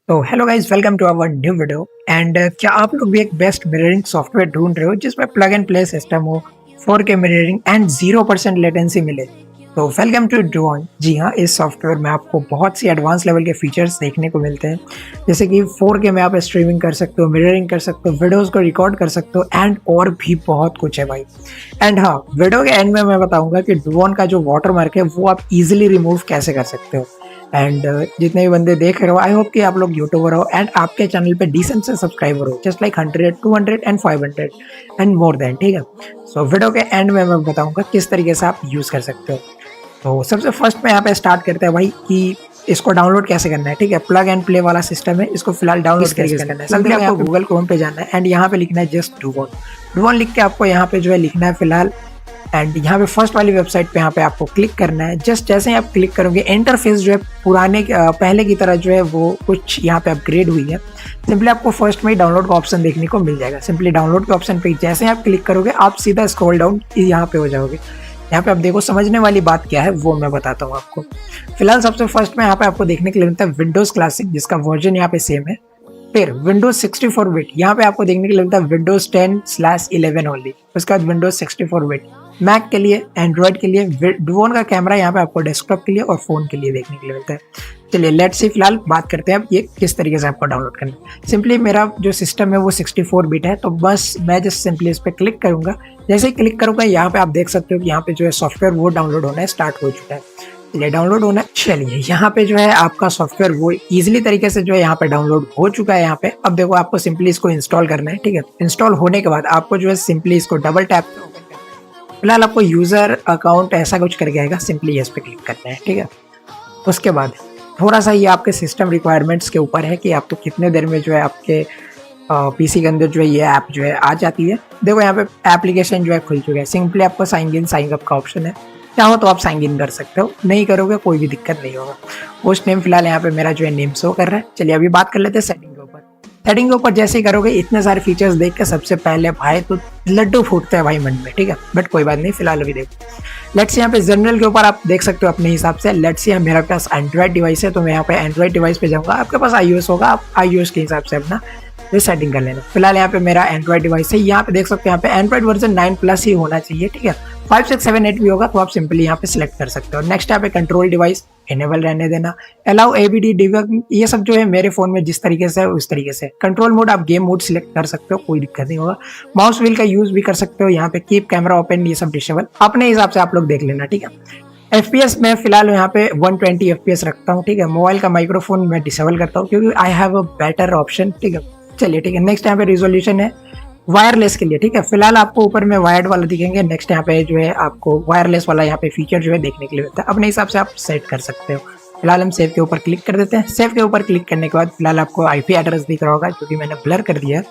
तो hello guys, welcome to our new video. And क्या आप लोग भी एक बेस्ट मिररिंग सॉफ्टवेयर ढूंढ रहे हो जिसमें प्लग एंड प्ले सिस्टम हो, 4K मिररिंग एंड 0% लेटेंसी मिले? तो वेलकम टू ड्रोन। जी हाँ, इस सॉफ्टवेयर में आपको बहुत सी एडवांस लेवल के फीचर्स देखने को मिलते हैं, जैसे कि 4K में आप स्ट्रीमिंग कर सकते हो, मिररिंग कर सकते हो, वीडियोस को रिकॉर्ड कर सकते हो एंड और भी बहुत कुछ है भाई। एंड हाँ, वीडियो के एंड में मैं बताऊंगा कि ड्रोन का जो वाटरमार्क है वो आप इजीली रिमूव कैसे कर सकते हो। एंड जितने भी बंदे देख रहे हो, आई होप कि आप लोग यूट्यूबर हो एंड आपके चैनल पे डिसेंट से सब्सक्राइबर हो, just like 100, 200 and 500 and more than. ठीक है, सो वीडियो के एंड में मैं बताऊंगा किस तरीके से आप यूज़ कर सकते हो। तो सबसे फर्स्ट में यहाँ पे स्टार्ट करते हैं भाई कि इसको डाउनलोड कैसे करना है। ठीक है, प्लग एंड प्ले वाला सिस्टम है, इसको फिलहाल डाउनलोड कैसे करना है। सिंपली आपको गूगल क्रोम पे जाना है एंड यहाँ पे लिखना है जस्ट ड्रोन। ड्रोन लिख के आपको यहाँ पे जो है लिखना है फिलहाल, एंड यहाँ पे फर्स्ट वाली वेबसाइट पे यहाँ पे आपको क्लिक करना है। जस्ट जैसे ही आप क्लिक करोगे, इंटरफेस जो है पुराने पहले की तरह जो है वो कुछ यहाँ पे अपग्रेड हुई है। सिंपली आपको फर्स्ट में ही डाउनलोड का ऑप्शन देखने को मिल जाएगा। सिंपली डाउनलोड के ऑप्शन पे जैसे ही आप क्लिक करोगे, आप सीधा स्क्रॉल डाउन यहाँ पे हो जाओगे। यहाँ पे आप देखो, समझने वाली बात क्या है वो मैं बताता हूँ आपको। फिलहाल सबसे फर्स्ट में यहाँ पे आपको देखने के लिए मिलता है विंडोज क्लासिक, जिसका वर्जन यहाँ पे सेम है। फिर विंडोज 64 बिट यहाँ पे आपको देखने के लिए मिलता है विंडोज 10/11 ओनली। उसके बाद विंडोज 64 बिट मैक के लिए, एंड्रॉइड के लिए। ड्रोन का कैमरा यहाँ पे आपको डेस्कटॉप के लिए और फोन के लिए देखने के लिए मिलता है। चलिए लेट्स सी फिलहाल बात करते हैं अब ये किस तरीके से आपको डाउनलोड करना है। सिंपली मेरा जो सिस्टम है वो 64 बिट है, तो बस मैं जस्ट सिंपली इस पर क्लिक करूंगा। जैसे ही क्लिक करूंगा, यहाँ पे आप देख सकते हो कि यहाँ पे जो है सॉफ्टवेयर वो डाउनलोड होना है स्टार्ट हो चुका है। चलिए डाउनलोड होना है। चलिए यहाँ पे जो है आपका सॉफ्टवेयर वो इजीली तरीके से जो है यहाँ पे डाउनलोड हो चुका है। यहाँ पे अब देखो, आपको सिंपली इसको इंस्टॉल करना है। ठीक है, इंस्टॉल होने के बाद आपको जो है सिंपली इसको डबल टैप ओपन करना है। फिलहाल आपको यूजर अकाउंट ऐसा कुछ करके आएगा, सिंपली इस पे क्लिक करना है। ठीक है, उसके बाद थोड़ा सा ये आपके सिस्टम रिक्वायरमेंट्स के ऊपर है कि आपको कितने देर में जो है आपके पीसी के अंदर जो है ये ऐप जो है आ जाती है। देखो यहाँ पे एप्लीकेशन जो है खुल चुका है। सिंपली आपको साइन इन साइन अप का ऑप्शन है, चाहो तो आप साइन इन कर सकते हो, नहीं करोगे कोई भी दिक्कत नहीं होगा। होस्ट नेम फिलहाल यहाँ पे मेरा जो है नेम शो कर रहा है। चलिए अभी बात कर लेते हैं सेटिंग के ऊपर। सेटिंग के ऊपर जैसे ही करोगे, इतने सारे फीचर्स देख के सबसे पहले भाई तो लड्डू फूटते हैं भाई मन में। ठीक है, बट कोई बात नहीं, फिलहाल अभी देखो। लेट्स यहाँ पे जनरल के ऊपर आप देख सकते हो अपने हिसाब से। लेट्स यहाँ मेरे पास एंड्रॉइड डिवाइस है, तो मैं यहाँ पे एंड्रॉइड डिवाइस पे जाऊँगा। आपके पास iOS होगा, आप iOS के हिसाब से अपना ये सेटिंग कर लेना। फिलहाल यहाँ पे मेरा एंड्रॉइड डिवाइस है। यहाँ पे देख सकते हो, यहाँ पे एंड्रॉइड वर्जन 9+ ही होना चाहिए। ठीक है, 5, 6, 7, 8 भी होगा तो आप सिंपली यहाँ पे सिलेक्ट कर सकते हो। नेक्स्ट यहाँ पे कंट्रोल डिवाइस इनेबल रहने देना। अलाउ एबीडी डिबग, ये सब जो है मेरे फोन में जिस तरीके से है उस तरीके से। कंट्रोल मोड आप गेम मोड सिलेक्ट कर सकते हो, कोई दिक्कत नहीं होगा। माउस व्हील का यूज भी कर सकते हो। यहाँ पे कीप कैमरा ओपन, ये सब डिसेबल अपने हिसाब से आप लोग देख लेना। ठीक है, FPS में फिलहाल यहाँ पे 120 FPS रखता हूँ। ठीक है, मोबाइल का माइक्रोफोन मैं डिसेबल करता हूँ क्योंकि I have a better option. ठीक है, चलिए ठीक है। नेक्स्ट यहाँ पे रिजोल्यूशन है वायरलेस के लिए। ठीक है, फिलहाल आपको ऊपर में वायर्ड वाला दिखेंगे। नेक्स्ट यहाँ पे जो है आपको वायरलेस वाला यहाँ पे फीचर जो है देखने के लिए मिलता है। अपने हिसाब से आप सेट कर सकते हो। फिलहाल हम सेव के ऊपर क्लिक कर देते हैं। सेव के ऊपर क्लिक करने के बाद फिलहाल आपको IP एड्रेस दिख रहा होगा, जो कि मैंने ब्लर कर दिया है।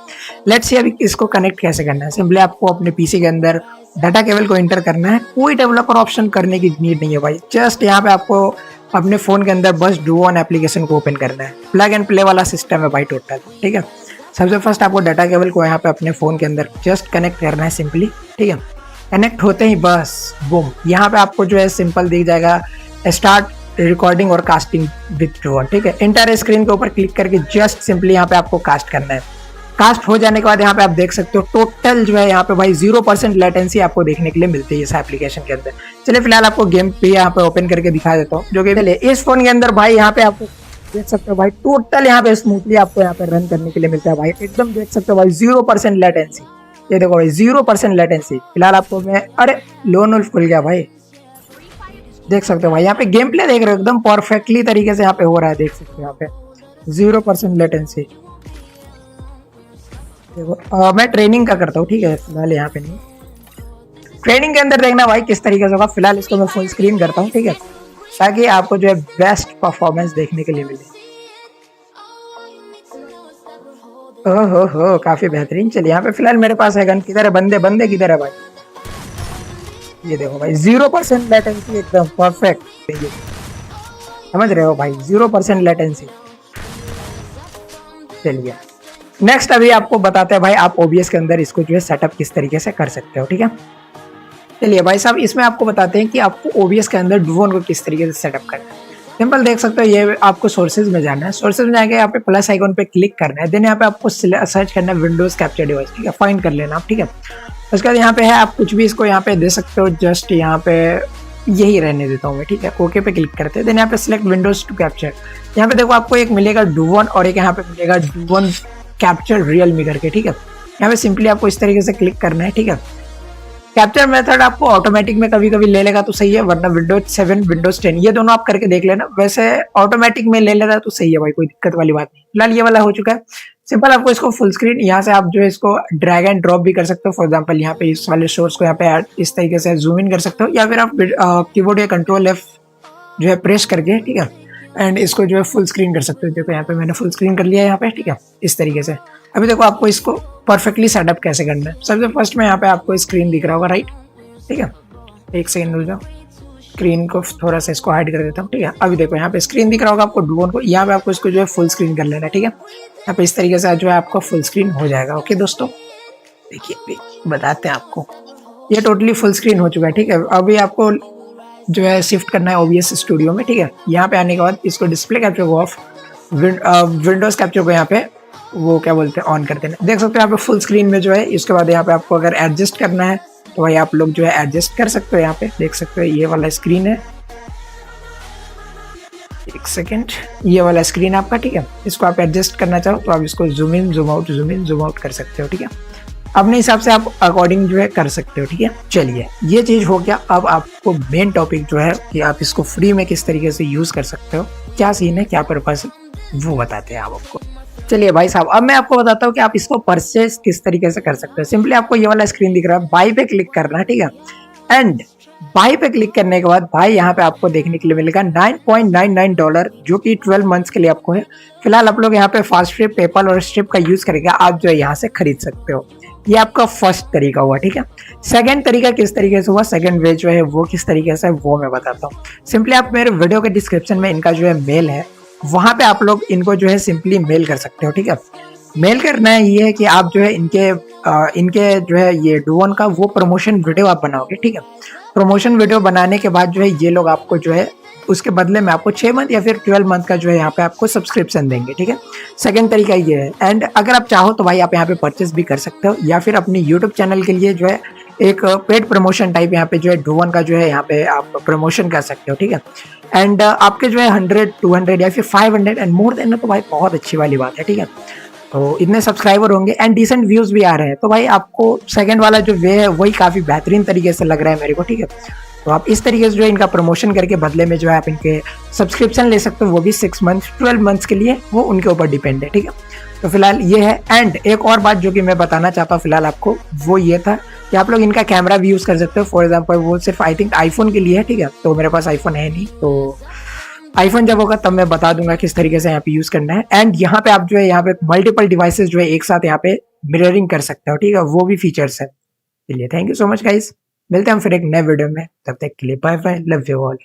लेट्स सी अभी इसको कनेक्ट कैसे करना है। सिंपली आपको अपने पीसी के अंदर डाटा केबल को इंटर करना है। कोई डेवलपर ऑप्शन करने की नीड नहीं है भाई, जस्ट यहाँ पे आपको अपने फोन के अंदर बस ड्रोन एप्लीकेशन को ओपन करना है। प्लग एंड प्ले वाला सिस्टम है भाई टोटल। ठीक है, सबसे फर्स्ट आपको डाटा केबल को यहाँ पे अपने फोन के अंदर जस्ट कनेक्ट करना है सिंपली। ठीक है, कनेक्ट होते ही बस बूम, यहाँ पे आपको जो है सिंपल दिख जाएगा स्टार्ट रिकॉर्डिंग और कास्टिंग विद ड्रोन। ठीक है, इंटर स्क्रीन के ऊपर क्लिक करके जस्ट सिंपली यहाँ पे आपको कास्ट करना है। कास्ट हो जाने के बाद यहाँ पे आप देख सकते हो टोटल जो है यहाँ पे भाई 0% लेटेंसी आपको देखने के लिए मिलती है इस एप्लीकेशन के अंदर। चलिए फिलहाल आपको गेम पे यहाँ पे ओपन करके दिखा देता हूँ, जो कि पहले इस फोन के अंदर भाई यहाँ पे आपको देख सकते हो भाई टोटल यहाँ पे स्मूथली आपको यहाँ पे रन करने के लिए मिलता है भाई। एकदम देख सकते हो भाई 0% लेटेंसी। ये देखो भाई 0% लेटेंसी। फिलहाल आपको मैं अरे लोन वुल्फ खुल गया भाई, देख सकते हो भाई यहाँ पे गेम प्ले देख रहे हो एकदम परफेक्टली तरीके से यहाँ पे हो रहा है। देख सकते हो यहाँ पे 0% लेटेंसी। देखो मैं ट्रेनिंग का करता हूँ। ठीक है, फिलहाल यहाँ पे नहीं, ट्रेनिंग के अंदर देखना भाई किस तरीके से होगा। फिलहाल इसको मैं फुल स्क्रीन करता हूँ। ठीक है, ताकि आपको जो है बेस्ट परफॉर्मेंस देखने के लिए मिले। हो काफी बेहतरीन। चलिए यहाँ पे फिलहाल मेरे पास है गन। किधर है बंदे, बंदे किधर है भाई? ये देखो भाई 0% लेटेंसी, एकदम परफेक्ट। समझ रहे हो भाई 0% लेटेंसी। चलिए नेक्स्ट अभी आपको बताते हैं भाई आप OBS के अंदर इसको जो है सेटअप किस तरीके से कर सकते हो। ठीक है, चलिए भाई साहब इसमें आपको बताते हैं कि आपको OBS के अंदर ड्रोन को किस तरीके से सेटअप करना है। सिंपल देख सकते हो, ये आपको सोर्सेज में जाना है। सोर्सेज में जाके यहाँ पे प्लस आइकॉन पे क्लिक करना है, देन यहाँ पे आपको सर्च करना है विंडोज कैप्चर डिवाइस, ठीक है, फाइंड कर लेना आप, ठीक है। उसके बाद यहाँ पे है, आप कुछ भी इसको यहाँ पे दे सकते हो, जस्ट यहाँ पे यही रहने देता हूँ मैं, ठीक है। ओके पे क्लिक करते हैं, देन यहाँ पे सिलेक्ट विंडोज टू कैप्चर। यहाँ पे देखो आपको एक मिलेगा डू1 और एक यहाँ पे मिलेगा डू1 कैप्चर रियलमी करके, ठीक है। यहाँ पे सिंपली आपको इस तरीके से क्लिक करना है, ठीक है। कैप्चर मेथड आपको ऑटोमेटिक में कभी कभी ले लेगा तो सही है, वरना विंडोज 7 विंडोज 10 ये दोनों आप करके देख लेना। वैसे ऑटोमेटिक में ले लेगा तो सही है भाई, कोई दिक्कत वाली बात नहीं। फिलहाल ये वाला हो चुका है। सिंपल आपको इसको फुल स्क्रीन यहाँ से आप जो है इसको ड्रैग एंड ड्रॉप भी कर सकते हो। फॉर एग्जांपल यहाँ पे इस वाले सोर्स को यहाँ पे इस तरीके से जूम इन कर सकते हो, या फिर आप कीबोर्ड या कंट्रोल F जो है प्रेस करके, ठीक है, एंड इसको जो है फुल स्क्रीन कर सकते हो। देखो यहाँ पे मैंने फुल स्क्रीन कर लिया है यहाँ पे, ठीक है, इस तरीके से। अभी देखो आपको इसको परफेक्टली सेटअप कैसे करना है। सबसे फर्स्ट में यहाँ पे आपको स्क्रीन दिख रहा होगा, राइट, ठीक है। एक सेकंड रुक जाओ, स्क्रीन को थोड़ा सा इसको हाइड कर देता हूँ, ठीक है। अभी देखो यहाँ पे स्क्रीन दिख रहा होगा आपको डू1 को, यहाँ पे आपको इसको जो है फुल स्क्रीन कर लेना है, ठीक है। यहाँ पे इस तरीके से जो है आपको फुल स्क्रीन हो जाएगा। ओके दोस्तों, देखिए बताते हैं आपको, ये टोटली फुल स्क्रीन हो चुका है, ठीक है। अभी आपको जो है शिफ्ट करना है OBS स्टूडियो में, ठीक है। यहाँ पे आने के बाद इसको डिस्प्ले कैप्चर को ऑफ, विंडोज कैप्चर को यहाँ पे वो क्या बोलते हैं ऑन कर देना। देख सकते हो यहाँ पे फुल स्क्रीन में जो है। इसके बाद यहाँ पे आपको अगर एडजस्ट करना है तो भाई आप लोग जो है एडजस्ट कर सकते हो। यहाँ पे देख सकते हो ये वाला स्क्रीन है, एक सेकेंड, ये वाला स्क्रीन आपका, ठीक है। इसको आप एडजस्ट करना चाहो तो आप इसको zoom in zoom out zoom in zoom out कर सकते हो, ठीक है। अपने हिसाब से आप अकॉर्डिंग जो है कर सकते हो, ठीक है। चलिए ये चीज हो गया। अब आपको मेन टॉपिक जो है कि आप इसको फ्री में किस तरीके से यूज कर सकते हो, क्या सीन है, क्या पर्पस है, वो बताते हैं आप आपको। चलिए भाई साहब, अब मैं आपको बताता हूँ कि आप इसको परचेज किस तरीके से कर सकते हो। सिंपली आपको ये वाला स्क्रीन दिख रहा है, बाई पे क्लिक करना है, ठीक है। एंड बाई पे क्लिक करने के बाद भाई यहाँ पे आपको देखने के लिए मिलेगा $9.99, जो कि 12 मंथ्स के लिए आपको है। फिलहाल आप लोग यहाँ पे फास्ट ट्रिप, पेपल और स्ट्रिप का यूज करके आप जो है यहाँ से खरीद सकते हो। ये आपका फर्स्ट तरीका हुआ, ठीक है। सेकंड तरीका किस तरीके से हुआ, सेकंड वे जो है वो किस तरीके से, वो मैं बताता हूँ। सिंपली आप मेरे वीडियो के डिस्क्रिप्शन में इनका जो है मेल है, वहां पे आप लोग इनको जो है सिंपली मेल कर सकते हो, ठीक है। मेल करना है ये है कि आप जो है इनके जो है ये डू1 का वो प्रमोशन वीडियो आप बनाओगे, ठीक है। प्रमोशन वीडियो बनाने के बाद जो है ये लोग आपको जो है उसके बदले में आपको 6 मंथ या फिर 12 मंथ का जो है यहाँ पे आपको सब्सक्रिप्शन देंगे, ठीक है। सेकंड तरीका ये है। एंड अगर आप चाहो तो भाई आप यहाँ पे परचेस भी कर सकते हो, या फिर अपनी यूट्यूब चैनल के लिए जो है एक पेड प्रमोशन टाइप यहाँ पे जो है डू1 का जो है यहाँ पे आप प्रमोशन कर सकते हो, ठीक है। एंड आपके जो है 100, 200 या फिर 500 एंड मोर देन, तो भाई बहुत अच्छी वाली बात है, ठीक है। तो इतने सब्सक्राइबर होंगे एंड डिसेंट व्यूज भी आ रहे हैं, तो भाई आपको सेकंड वाला जो वे है वही काफी बेहतरीन तरीके से लग रहा है मेरे को, ठीक है। तो आप इस तरीके से जो है इनका प्रमोशन करके बदले में जो है आप इनके सब्सक्रिप्शन ले सकते हो, वो भी 6 मंथ 12 मंथ्स के लिए, वो उनके ऊपर डिपेंड है, ठीक है। तो फिलहाल ये है। एंड एक और बात जो कि मैं बताना चाहता हूँ फिलहाल आपको, वो ये था कि आप लोग इनका कैमरा भी यूज कर सकते हो। फॉर एग्जाम्पल वो सिर्फ आई थिंक आईफोन के लिए है, ठीक है। तो मेरे पास आईफोन है नहीं, तो आईफोन जब होगा तब मैं बता दूंगा किस तरीके से यहाँ पे यूज करना है। एंड यहाँ पे आप जो है यहाँ पे मल्टीपल डिवाइसेस जो है एक साथ यहाँ पे मिररिंग कर सकते हो, ठीक है, वो भी फीचर्स है। चलिए thank you so much guys, मिलते हैं हम फिर एक नए वीडियो में, तब तक के लिए bye bye, love you all.